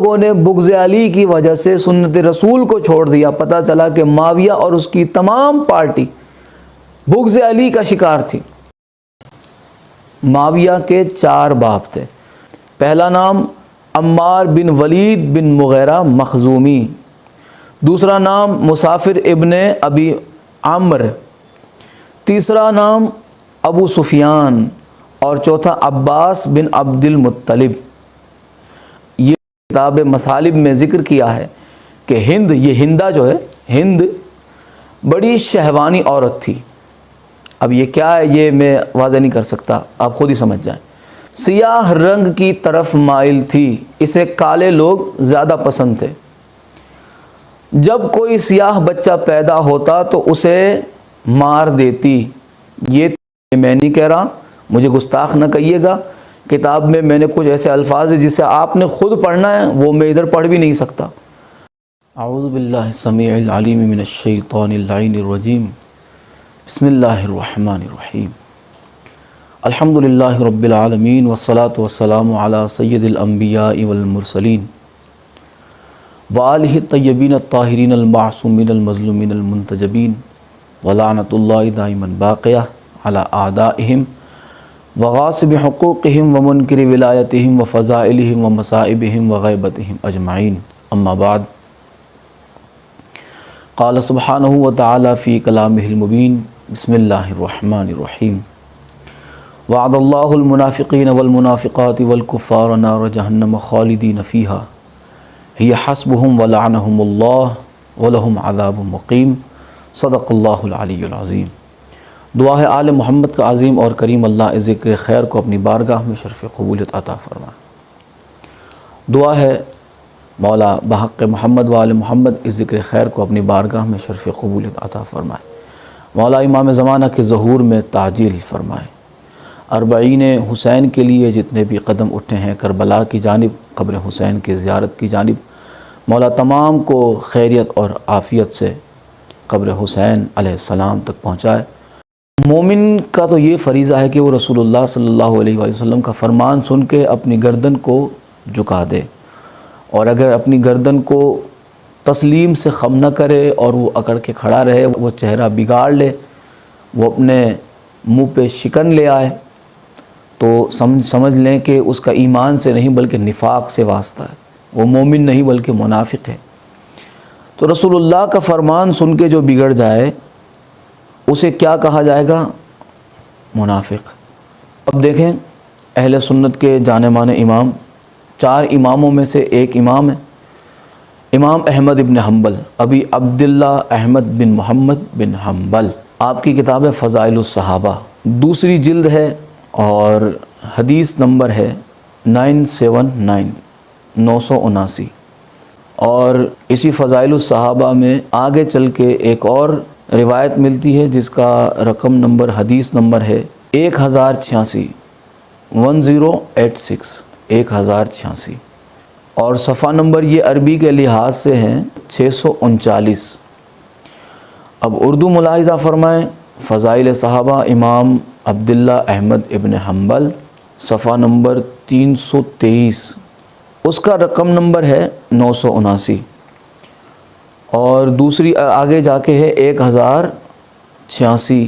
لوگوں نے بغض علی کی وجہ سے سنت رسول کو چھوڑ دیا، پتہ چلا کہ معاویہ اور اس کی تمام پارٹی بغض علی کا شکار تھی۔ معاویہ کے 4 باپ تھے۔ پہلا نام عمار بن ولید بن مغیرہ مخزومی، دوسرا نام مسافر ابن ابی عمرو، تیسرا نام ابو سفیان، اور چوتھا عباس بن عبد المطلب۔ یہ کتاب مثالب میں ذکر کیا ہے کہ ہند، یہ ہندہ جو ہے، ہند بڑی شہوانی عورت تھی۔ اب یہ کیا ہے یہ میں واضح نہیں کر سکتا، آپ خود ہی سمجھ جائیں۔ سیاہ رنگ کی طرف مائل تھی، اسے کالے لوگ زیادہ پسند تھے۔ جب کوئی سیاہ بچہ پیدا ہوتا تو اسے مار دیتی۔ یہ میں نہیں کہہ رہا، مجھے گستاخ نہ کہیے گا، کتاب میں میں نے کچھ ایسے الفاظ ہیں جسے آپ نے خود پڑھنا ہے، وہ میں ادھر پڑھ بھی نہیں سکتا۔ اعوذ باللہ السمیع العلیم من الشیطان اللعین الرجیم، بسم اللہ الرحمن الرحیم، الحمدللہ رب العالمین والصلاة والسلام علی سید الانبیاء والمرسلین وآلہ الطیبین الطاہرین المعصومین المظلومین المنتجبین ولعنۃ اللہ دائما باقیہ علی اعدائہم وغاصب حقوقہم ومنکر ولایتہم وفضائلہم ومصائبہم وغیبتہم اجمعین، اما بعد۔ قال سبحانہ وتعالی فی کلامہ المبین، بسم اللہ الرحمن الرحیم، وعد اللہ المنافقین والمنافقات والکفار نار جہنم خالدین فیہا ہی حسبہم ولعنہم اللہ ولہم عذاب مقیم، صدق اللہ العلی العظیم۔ دعا ہے آل محمد کا عظیم اور کریم اللہ ذکر خیر کو اپنی بارگاہ میں شرف قبولیت عطا فرمائے۔ دعا ہے مولا بحق محمد و آل محمد اس ذکر خیر کو اپنی بارگاہ میں شرف قبولیت عطا فرمائے۔ مولا امام زمانہ کے ظہور میں تعجیل فرمائے۔ اربعین حسین کے لیے جتنے بھی قدم اٹھے ہیں کربلا کی جانب، قبر حسین کی زیارت کی جانب، مولا تمام کو خیریت اور عافیت سے قبر حسین علیہ السلام تک پہنچائے۔ مومن کا تو یہ فریضہ ہے کہ وہ رسول اللہ صلی اللہ علیہ وآلہ وسلم کا فرمان سن کے اپنی گردن کو جھکا دے، اور اگر اپنی گردن کو تسلیم سے خم نہ کرے اور وہ اکڑ کے کھڑا رہے، وہ چہرہ بگاڑ لے، وہ اپنے منہ پہ شکن لے آئے، تو سمجھ لیں کہ اس کا ایمان سے نہیں بلکہ نفاق سے واسطہ ہے، وہ مومن نہیں بلکہ منافق ہے۔ تو رسول اللہ کا فرمان سن کے جو بگڑ جائے اسے کیا کہا جائے گا؟ منافق۔ اب دیکھیں اہل سنت کے جانے مانے امام، 4 اماموں میں سے ایک امام ہے امام احمد بن حنبل، ابی عبداللہ احمد بن محمد بن حنبل۔ آپ کی کتاب ہے فضائل الصحابہ، دوسری جلد ہے اور حدیث نمبر ہے 979، 979۔ اور اسی فضائل الصحابہ میں آگے چل کے ایک اور روایت ملتی ہے جس کا رقم نمبر، حدیث نمبر ہے 1086، 1086، 1086، اور صفحہ نمبر یہ عربی کے لحاظ سے ہیں 639۔ اب اردو ملاحظہ فرمائیں، فضائل صحابہ امام عبداللہ احمد ابن حنبل، صفحہ نمبر 323، اس کا رقم نمبر ہے 979، اور دوسری آگے جا کے ہے 1086،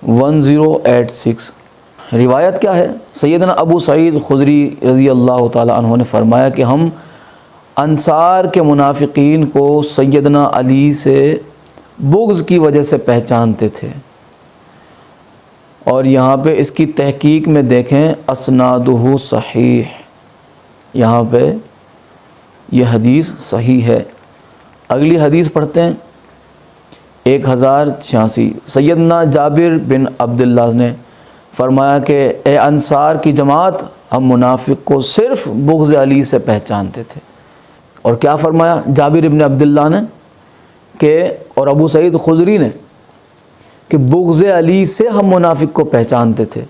1086۔ روایت کیا ہے؟ سیدنا ابو سعید خدری رضی اللہ تعالی عنہ نے فرمایا کہ ہم انصار کے منافقین کو سیدنا علی سے بغض کی وجہ سے پہچانتے تھے، اور یہاں پہ اس کی تحقیق میں دیکھیں اسنادہ صحیح، یہاں پہ یہ حدیث صحیح ہے۔ اگلی حدیث پڑھتے ہیں 1086۔ سیدنا جابر بن عبداللہ نے فرمایا کہ اے انصار کی جماعت، ہم منافق کو صرف بغض علی سے پہچانتے تھے۔ اور کیا فرمایا جابر بن عبداللہ نے کہ، اور ابو سعید خدری نے، کہ بغض علی سے ہم منافق کو پہچانتے تھے۔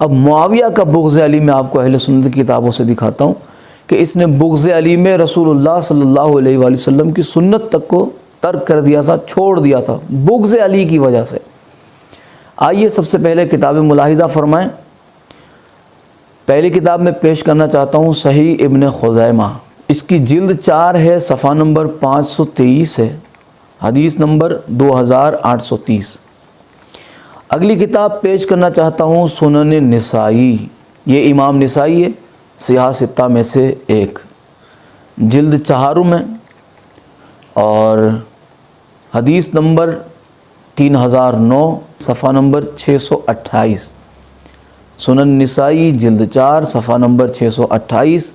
اب معاویہ کا بغض علی میں آپ کو اہل سنت کی کتابوں سے دکھاتا ہوں کہ اس نے بغض علی میں رسول اللہ صلی اللہ علیہ وآلہ وسلم کی سنت تک کو ترک کر دیا تھا، چھوڑ دیا تھا بغض علی کی وجہ سے۔ آئیے سب سے پہلے کتاب ملاحظہ فرمائیں، پہلی کتاب میں پیش کرنا چاہتا ہوں صحیح ابن خزیمہ، اس کی جلد 4 ہے، صفحہ نمبر 523 ہے، حدیث نمبر 2830۔ اگلی کتاب پیش کرنا چاہتا ہوں سنن نسائی، یہ امام نسائی ہے، سیاہ ستہ میں سے ایک، جلد 4 میں، اور حدیث نمبر 3009، صفحہ نمبر 628۔ سنن نسائی جلد 4 صفحہ نمبر 628۔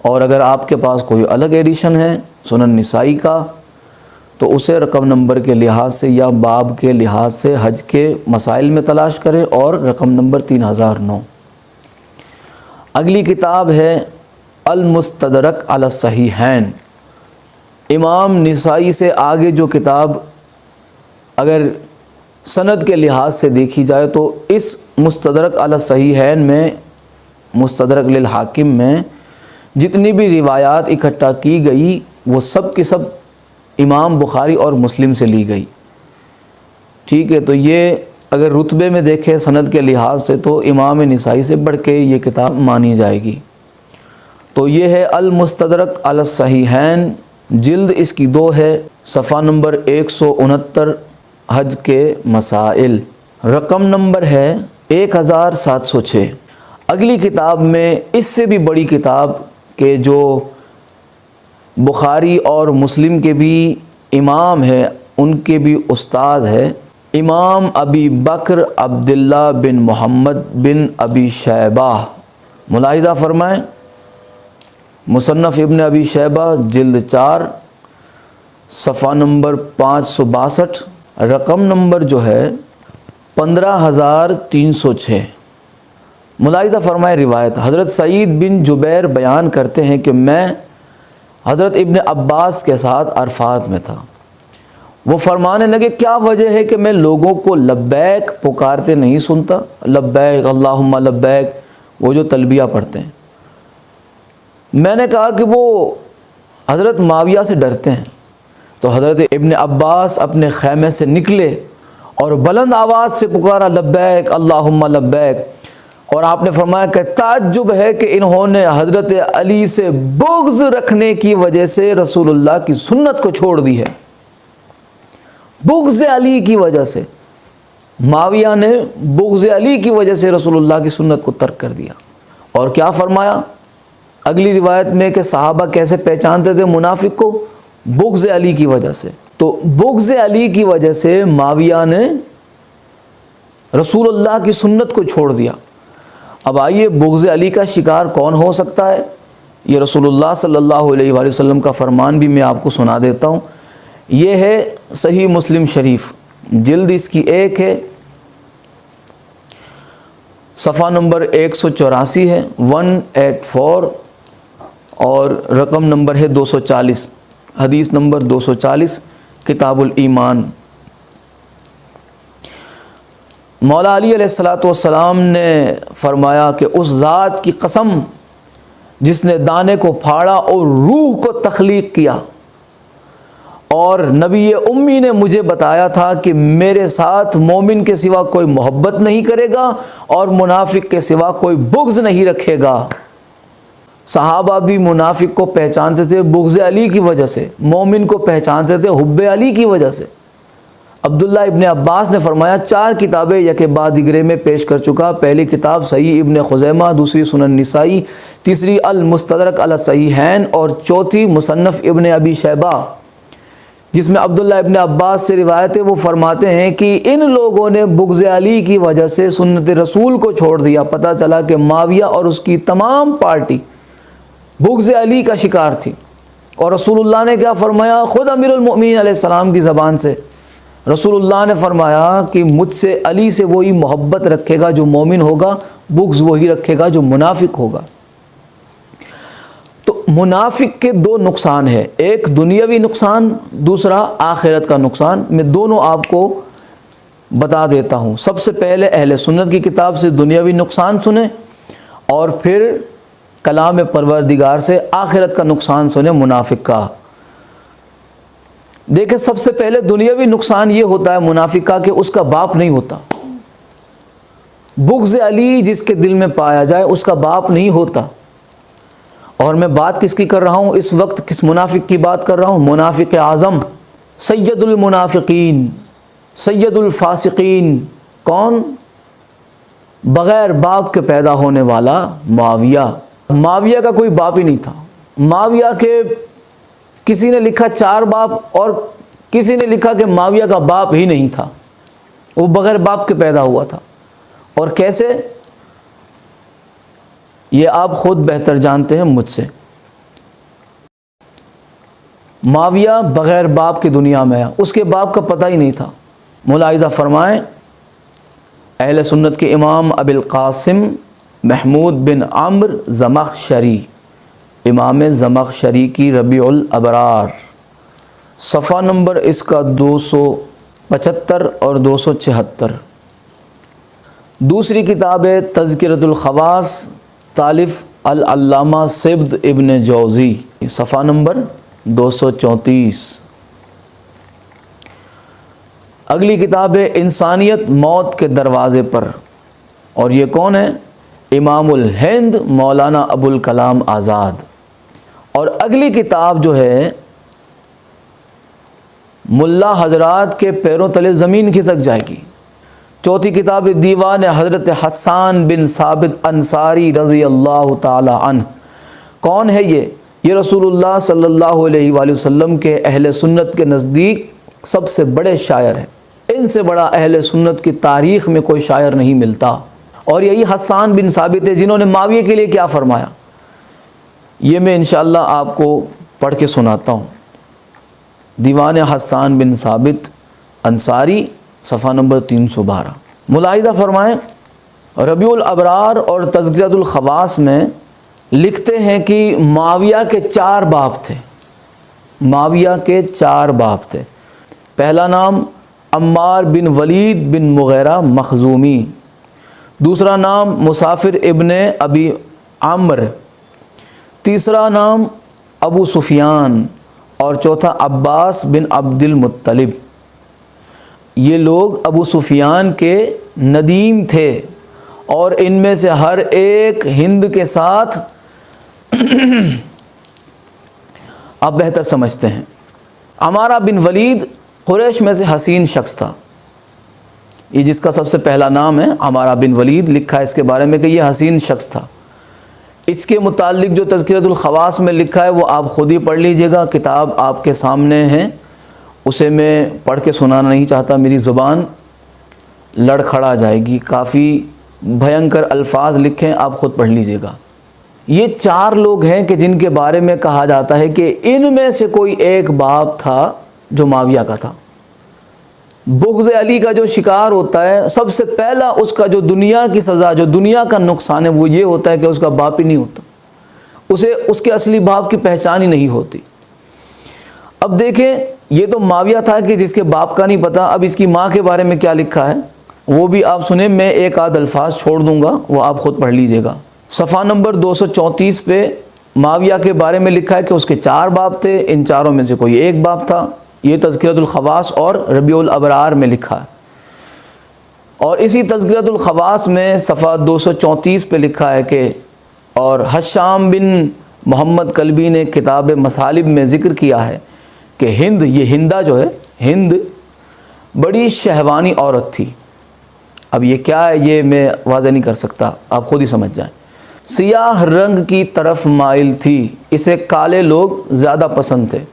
اور اگر آپ کے پاس کوئی الگ ایڈیشن ہے سنن نسائی کا تو اسے رقم نمبر کے لحاظ سے یا باب کے لحاظ سے حج کے مسائل میں تلاش کریں اور رقم نمبر 3009۔ اگلی کتاب ہے المستدرک علی الصحیحین۔ امام نسائی سے آگے جو کتاب اگر سند کے لحاظ سے دیکھی جائے تو اس مستدرک علی الصحیحین میں، مستدرک للحاکم میں جتنی بھی روایات اکٹھا کی گئی وہ سب کی سب امام بخاری اور مسلم سے لی گئی، ٹھیک ہے۔ تو یہ اگر رتبے میں دیکھیں سند کے لحاظ سے تو امام نسائی سے بڑھ کے یہ کتاب مانی جائے گی۔ تو یہ ہے المستدرک علی الصحیحین، جلد اس کی 2 ہے، صفحہ نمبر 169، حج کے مسائل، رقم نمبر ہے 1706۔ اگلی کتاب میں اس سے بھی بڑی کتاب کہ جو بخاری اور مسلم کے بھی امام ہے، ان کے بھی استاد ہے، امام ابی بکر عبداللہ بن محمد بن ابی شیبہ۔ ملاحظہ فرمائیں، مصنف ابن ابی شیبہ جلد 4 صفحہ نمبر 562، رقم نمبر جو ہے 15306۔ ملاحظہ فرمائے روایت، حضرت سعید بن جبیر بیان کرتے ہیں کہ میں حضرت ابن عباس کے ساتھ عرفات میں تھا، وہ فرمانے لگے کیا وجہ ہے کہ میں لوگوں کو لبیک پکارتے نہیں سنتا، لبیک اللہم لبیک، وہ جو تلبیہ پڑھتے ہیں۔ میں نے کہا کہ وہ حضرت معاویہ سے ڈرتے ہیں، تو حضرت ابن عباس اپنے خیمے سے نکلے اور بلند آواز سے پکارا لبیک اللہم لبیک، اور آپ نے فرمایا کہ تعجب ہے کہ انہوں نے حضرت علی سے بغض رکھنے کی وجہ سے رسول اللہ کی سنت کو چھوڑ دی ہے۔ بغض علی کی وجہ سے، معاویہ نے بغض علی کی وجہ سے رسول اللہ کی سنت کو ترک کر دیا۔ اور کیا فرمایا اگلی روایت میں کہ صحابہ کیسے پہچانتے تھے منافق کو؟ بغض علی کی وجہ سے۔ تو بغض علی کی وجہ سے معاویہ نے رسول اللہ کی سنت کو چھوڑ دیا۔ اب آئیے بغض علی کا شکار کون ہو سکتا ہے؟ یہ رسول اللہ صلی اللہ علیہ وآلہ وسلم کا فرمان بھی میں آپ کو سنا دیتا ہوں۔ یہ ہے صحیح مسلم شریف، جلد اس کی 1 ہے، صفحہ نمبر 184 ہے، 184، اور رقم نمبر ہے 240، حدیث نمبر 240، کتاب الایمان۔ مولا علی علیہ الصلوۃ والسلام نے فرمایا کہ اس ذات کی قسم جس نے دانے کو پھاڑا اور روح کو تخلیق کیا، اور نبی امی نے مجھے بتایا تھا کہ میرے ساتھ مومن کے سوا کوئی محبت نہیں کرے گا اور منافق کے سوا کوئی بغض نہیں رکھے گا۔ صحابہ بھی منافق کو پہچانتے تھے بغض علی کی وجہ سے، مومن کو پہچانتے تھے حب علی کی وجہ سے۔ عبداللہ ابن عباس نے فرمایا 4 کتابیں یکے بعد دیگرے میں پیش کر چکا، پہلی کتاب صحیح ابن خزیمہ، دوسری سنن نسائی، تیسری المستدرک علی الصحیحین، اور چوتھی مصنف ابن ابی شیبہ، جس میں عبداللہ ابن عباس سے روایت ہے۔ وہ فرماتے ہیں کہ ان لوگوں نے بغض علی کی وجہ سے سنت رسول کو چھوڑ دیا۔ پتہ چلا کہ معاویہ اور اس کی تمام پارٹی بغض علی کا شکار تھی، اور رسول اللہ نے کیا فرمایا؟ خود امیر المؤمنین علیہ السلام کی زبان سے رسول اللہ نے فرمایا کہ مجھ سے علی سے وہی محبت رکھے گا جو مومن ہوگا، بغض وہی رکھے گا جو منافق ہوگا۔ تو منافق کے 2 نقصان ہیں، ایک دنیاوی نقصان، دوسرا آخرت کا نقصان۔ میں دونوں آپ کو بتا دیتا ہوں۔ سب سے پہلے اہل سنت کی کتاب سے دنیاوی نقصان سنیں، اور پھر کلام پروردگار سے آخرت کا نقصان سنیں منافق کا۔ دیکھیں سب سے پہلے دنیاوی نقصان یہ ہوتا ہے منافق کا کہ اس کا باپ نہیں ہوتا۔ بغض علی جس کے دل میں پایا جائے اس کا باپ نہیں ہوتا۔ اور میں بات کس کی کر رہا ہوں اس وقت؟ کس منافق کی بات کر رہا ہوں؟ منافق اعظم، سید المنافقین، سید الفاسقین۔ کون؟ بغیر باپ کے پیدا ہونے والا معاویہ۔ معاویہ کا کوئی باپ ہی نہیں تھا۔ معاویہ کے کسی نے لکھا 4 باپ اور کسی نے لکھا کہ معاویہ کا باپ ہی نہیں تھا، وہ بغیر باپ کے پیدا ہوا تھا۔ اور کیسے؟ یہ آپ خود بہتر جانتے ہیں مجھ سے۔ معاویہ بغیر باپ کی دنیا میں آیا، اس کے باپ کا پتہ ہی نہیں تھا۔ ملاحظہ فرمائیں، اہل سنت کے امام ابی القاسم محمود بن عمرو زمخشری، امام زمخشری کی ربیع الابرار، صفحہ نمبر اس کا 275 اور 276۔ دوسری کتاب ہے تذکرۃ الخواص، تالیف العلامہ سبط ابن جوزی، صفحہ نمبر 234۔ اگلی کتاب ہے انسانیت موت کے دروازے پر، اور یہ کون ہے؟ امام الہند مولانا ابو الکلام آزاد۔ اور اگلی کتاب جو ہے ملا حضرات کے پیروں تلے زمین کھسک جائے گی۔ چوتھی کتاب دیوان حضرت حسان بن ثابت انصاری رضی اللہ تعالی عنہ۔ کون ہے یہ رسول اللہ صلی اللہ علیہ وآلہ وسلم کے اہل سنت کے نزدیک سب سے بڑے شاعر ہیں۔ ان سے بڑا اہل سنت کی تاریخ میں کوئی شاعر نہیں ملتا۔ اور یہی حسان بن ثابت ہے جنہوں نے معاویہ کے لیے کیا فرمایا، یہ میں انشاءاللہ آپ کو پڑھ کے سناتا ہوں۔ دیوان حسان بن ثابت انصاری، صفحہ نمبر 312۔ ملاحظہ فرمائیں، ربیع الابرار اور تذکرۃ الخواص میں لکھتے ہیں کہ معاویہ کے 4 باپ تھے۔ معاویہ کے 4 باپ تھے۔ پہلا نام عمار بن ولید بن مغیرہ مخزومی، دوسرا نام مسافر ابن ابی عمرو، تیسرا نام ابو سفیان، اور چوتھا عباس بن عبد المطلب۔ یہ لوگ ابو سفیان کے ندیم تھے اور ان میں سے ہر ایک ہند کے ساتھ آپ بہتر سمجھتے ہیں۔ عمارہ بن ولید قریش میں سے حسین شخص تھا۔ یہ جس کا سب سے پہلا نام ہے عمارہ بن ولید، لکھا ہے اس کے بارے میں کہ یہ حسین شخص تھا۔ اس کے متعلق جو تذکرۃ الخواص میں لکھا ہے وہ آپ خود ہی پڑھ لیجئے گا، کتاب آپ کے سامنے ہے، اسے میں پڑھ کے سنانا نہیں چاہتا، میری زبان لڑکھڑا جائے گی، کافی بھینکر الفاظ لکھیں، آپ خود پڑھ لیجئے گا۔ یہ 4 لوگ ہیں کہ جن کے بارے میں کہا جاتا ہے کہ ان میں سے کوئی ایک باپ تھا جو معاویہ کا تھا۔ بغض علی کا جو شکار ہوتا ہے، سب سے پہلا اس کا جو دنیا کی سزا، جو دنیا کا نقصان ہے، وہ یہ ہوتا ہے کہ اس کا باپ ہی نہیں ہوتا، اسے اس کے اصلی باپ کی پہچان ہی نہیں ہوتی۔ اب دیکھیں، یہ تو معاویہ تھا کہ جس کے باپ کا نہیں پتا۔ اب اس کی ماں کے بارے میں کیا لکھا ہے وہ بھی آپ سنیں، میں ایک آدھ الفاظ چھوڑ دوں گا، وہ آپ خود پڑھ لیجئے گا۔ صفحہ نمبر 234 پہ معاویہ کے بارے میں لکھا ہے کہ اس کے 4 باپ تھے، ان چاروں میں سے کوئی ایک باپ تھا۔ یہ تذکرۃ الخواص اور ربیع الابرار میں لکھا ہے۔ اور اسی تذکرۃ الخواص میں صفحہ 234 پہ لکھا ہے کہ اور حشام بن محمد کلبی نے کتاب مثالب میں ذکر کیا ہے کہ ہند، یہ ہندہ جو ہے، ہند بڑی شہوانی عورت تھی۔ اب یہ کیا ہے یہ میں واضح نہیں کر سکتا، آپ خود ہی سمجھ جائیں۔ سیاہ رنگ کی طرف مائل تھی، اسے کالے لوگ زیادہ پسند تھے۔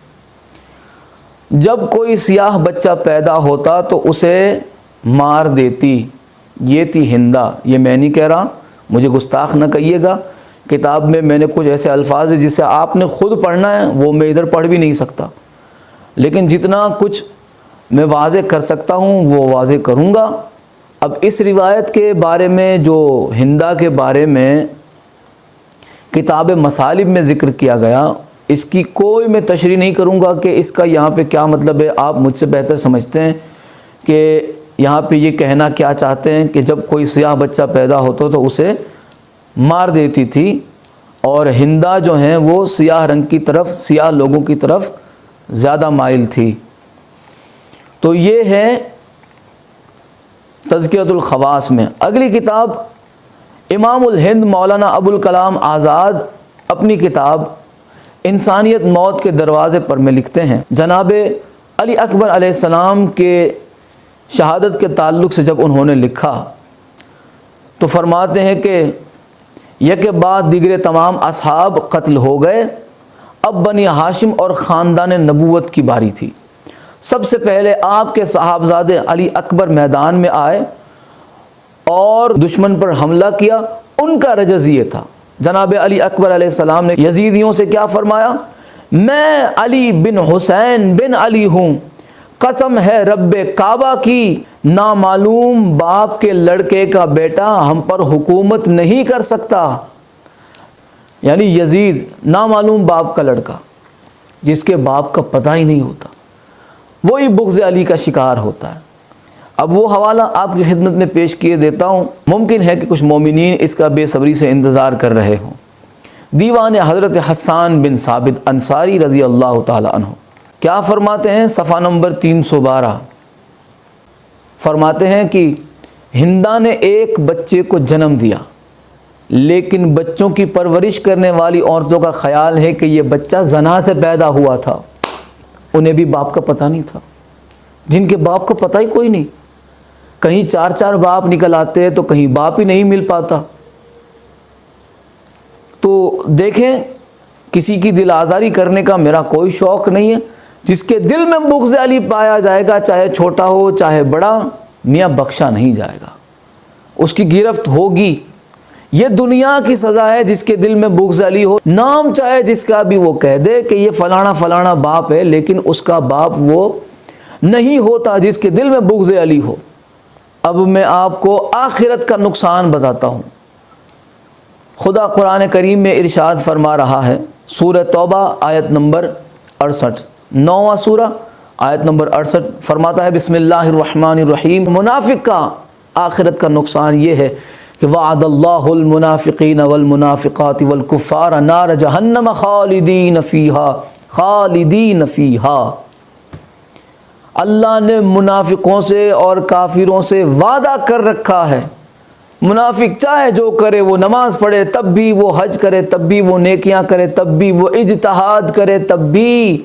جب کوئی سیاہ بچہ پیدا ہوتا تو اسے مار دیتی۔ یہ تھی ہندہ، یہ میں نہیں کہہ رہا، مجھے گستاخ نہ کہیے گا، کتاب میں میں نے کچھ ایسے الفاظ ہیں جسے آپ نے خود پڑھنا ہے، وہ میں ادھر پڑھ بھی نہیں سکتا، لیکن جتنا کچھ میں واضح کر سکتا ہوں وہ واضح کروں گا۔ اب اس روایت کے بارے میں جو ہندہ کے بارے میں کتاب مثالب میں ذکر کیا گیا، اس کی کوئی میں تشریح نہیں کروں گا کہ اس کا یہاں پہ کیا مطلب ہے، آپ مجھ سے بہتر سمجھتے ہیں کہ یہاں پہ یہ کہنا کیا چاہتے ہیں کہ جب کوئی سیاہ بچہ پیدا ہوتا تو اسے مار دیتی تھی، اور ہندہ جو ہیں وہ سیاہ رنگ کی طرف، سیاہ لوگوں کی طرف زیادہ مائل تھی۔ تو یہ ہے تذکرۃ الخواص میں۔ اگلی کتاب امام الہند مولانا ابوالکلام آزاد اپنی کتاب انسانیت موت کے دروازے پر میں لکھتے ہیں، جناب علی اکبر علیہ السلام کے شہادت کے تعلق سے جب انہوں نے لکھا تو فرماتے ہیں کہ یک بعد دیگر تمام اصحاب قتل ہو گئے، اب بنی ہاشم اور خاندان نبوت کی باری تھی۔ سب سے پہلے آپ کے صاحبزادے علی اکبر میدان میں آئے اور دشمن پر حملہ کیا۔ ان کا رجز یہ تھا، جناب علی اکبر علیہ السلام نے یزیدیوں سے کیا فرمایا؟ میں علی بن حسین بن علی ہوں، قسم ہے رب کعبہ کی، نامعلوم باپ کے لڑکے کا بیٹا ہم پر حکومت نہیں کر سکتا۔ یعنی یزید نامعلوم باپ کا لڑکا جس کے باپ کا پتہ ہی نہیں ہوتا، وہی بغض علی کا شکار ہوتا ہے۔ اب وہ حوالہ آپ کی خدمت میں پیش کیے دیتا ہوں، ممکن ہے کہ کچھ مومنین اس کا بے صبری سے انتظار کر رہے ہوں۔ دیوان حضرت حسان بن ثابت انصاری رضی اللہ تعالی عنہ کیا فرماتے ہیں؟ صفحہ نمبر 312 فرماتے ہیں کہ ہندا نے ایک بچے کو جنم دیا، لیکن بچوں کی پرورش کرنے والی عورتوں کا خیال ہے کہ یہ بچہ زنا سے پیدا ہوا تھا۔ انہیں بھی باپ کا پتہ نہیں تھا، جن کے باپ کا پتہ ہی کوئی نہیں، کہیں 4 باپ نکل آتے ہیں تو کہیں باپ ہی نہیں مل پاتا۔ تو دیکھیں، کسی کی دل آزاری کرنے کا میرا کوئی شوق نہیں ہے، جس کے دل میں بغض علی پایا جائے گا، چاہے چھوٹا ہو چاہے بڑا، میاں بخشا نہیں جائے گا، اس کی گرفت ہوگی۔ یہ دنیا کی سزا ہے جس کے دل میں بغض علی ہو، نام چاہے جس کا بھی وہ کہہ دے کہ یہ فلانا فلانا باپ ہے، لیکن اس کا باپ وہ نہیں ہوتا جس کے دل میں بغض علی ہو۔ اب میں آپ کو آخرت کا نقصان بتاتا ہوں۔ خدا قرآن کریم میں ارشاد فرما رہا ہے، سورہ توبہ آیت نمبر 68، 9واں سورہ آیت نمبر 68 فرماتا ہے، بسم اللہ الرحمن الرحیم۔ منافق کا آخرت کا نقصان یہ ہے کہ وعد اللہ المنافقین والمنافقات والکفار نار جہنم خالدین فیہا خالدین فیہا۔ اللہ نے منافقوں سے اور کافروں سے وعدہ کر رکھا ہے، منافق چاہے جو کرے، وہ نماز پڑھے تب بھی، وہ حج کرے تب بھی، وہ نیکیاں کرے تب بھی، وہ اجتہاد کرے تب بھی،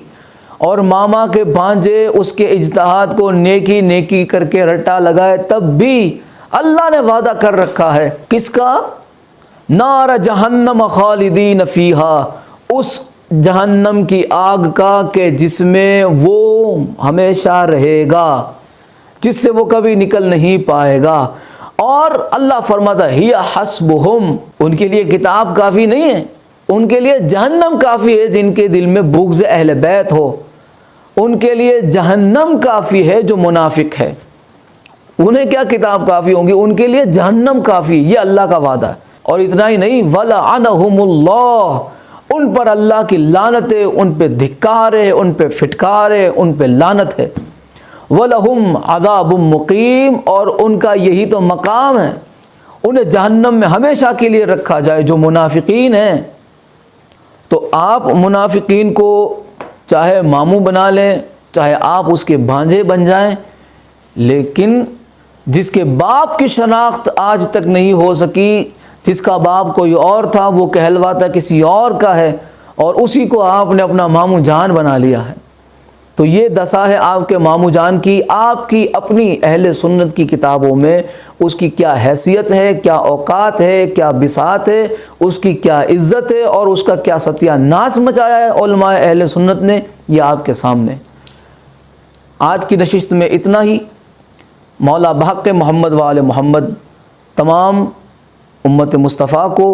اور ماما کے بھانجے اس کے اجتہاد کو نیکی نیکی کر کے رٹا لگائے تب بھی اللہ نے وعدہ کر رکھا ہے کس کا؟ نار جہنم خالدین فیہا، اس جہنم کی آگ کا کہ جس میں وہ ہمیشہ رہے گا، جس سے وہ کبھی نکل نہیں پائے گا۔ اور اللہ فرماتا ہے ہی حسبہم، ان کے لیے کتاب کافی نہیں ہے، ان کے لیے جہنم کافی ہے۔ جن کے دل میں بغض اہل بیت ہو ان کے لیے جہنم کافی ہے، جو منافق ہے انہیں کیا کتاب کافی ہوں گی، ان کے لیے جہنم کافی، یہ اللہ کا وعدہ ہے۔ اور اتنا ہی نہیں، وَلَعَنَهُمُ اللَّهُ، ان پر اللہ کی لعنت ہے، ان پہ دھکار ہے، ان پہ پھٹکار ہے، ان پہ لعنت ہے۔ وَلَهُمْ عَذَابٌ مُقِيمٌ، اور ان کا یہی تو مقام ہے، انہیں جہنم میں ہمیشہ کے لیے رکھا جائے، جو منافقین ہیں۔ تو آپ منافقین کو چاہے ماموں بنا لیں، چاہے آپ اس کے بھانجے بن جائیں، لیکن جس کے باپ کی شناخت آج تک نہیں ہو سکی، جس کا باپ کوئی اور تھا، وہ کہلواتا کسی اور کا ہے، اور اسی کو آپ نے اپنا ماموں جان بنا لیا ہے، تو یہ دشا ہے آپ کے ماموں جان کی۔ آپ کی اپنی اہل سنت کی کتابوں میں اس کی کیا حیثیت ہے، کیا اوقات ہے، کیا بساط ہے، اس کی کیا عزت ہے، اور اس کا کیا ستیہ ناش مچایا ہے علماء اہل سنت نے، یہ آپ کے سامنے۔ آج کی نشست میں اتنا ہی۔ مولا بحق محمد وآل محمد تمام امت مصطفیٰ کو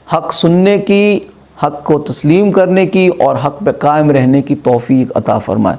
حق سننے کی، حق کو تسلیم کرنے کی اور حق پہ قائم رہنے کی توفیق عطا فرمائے۔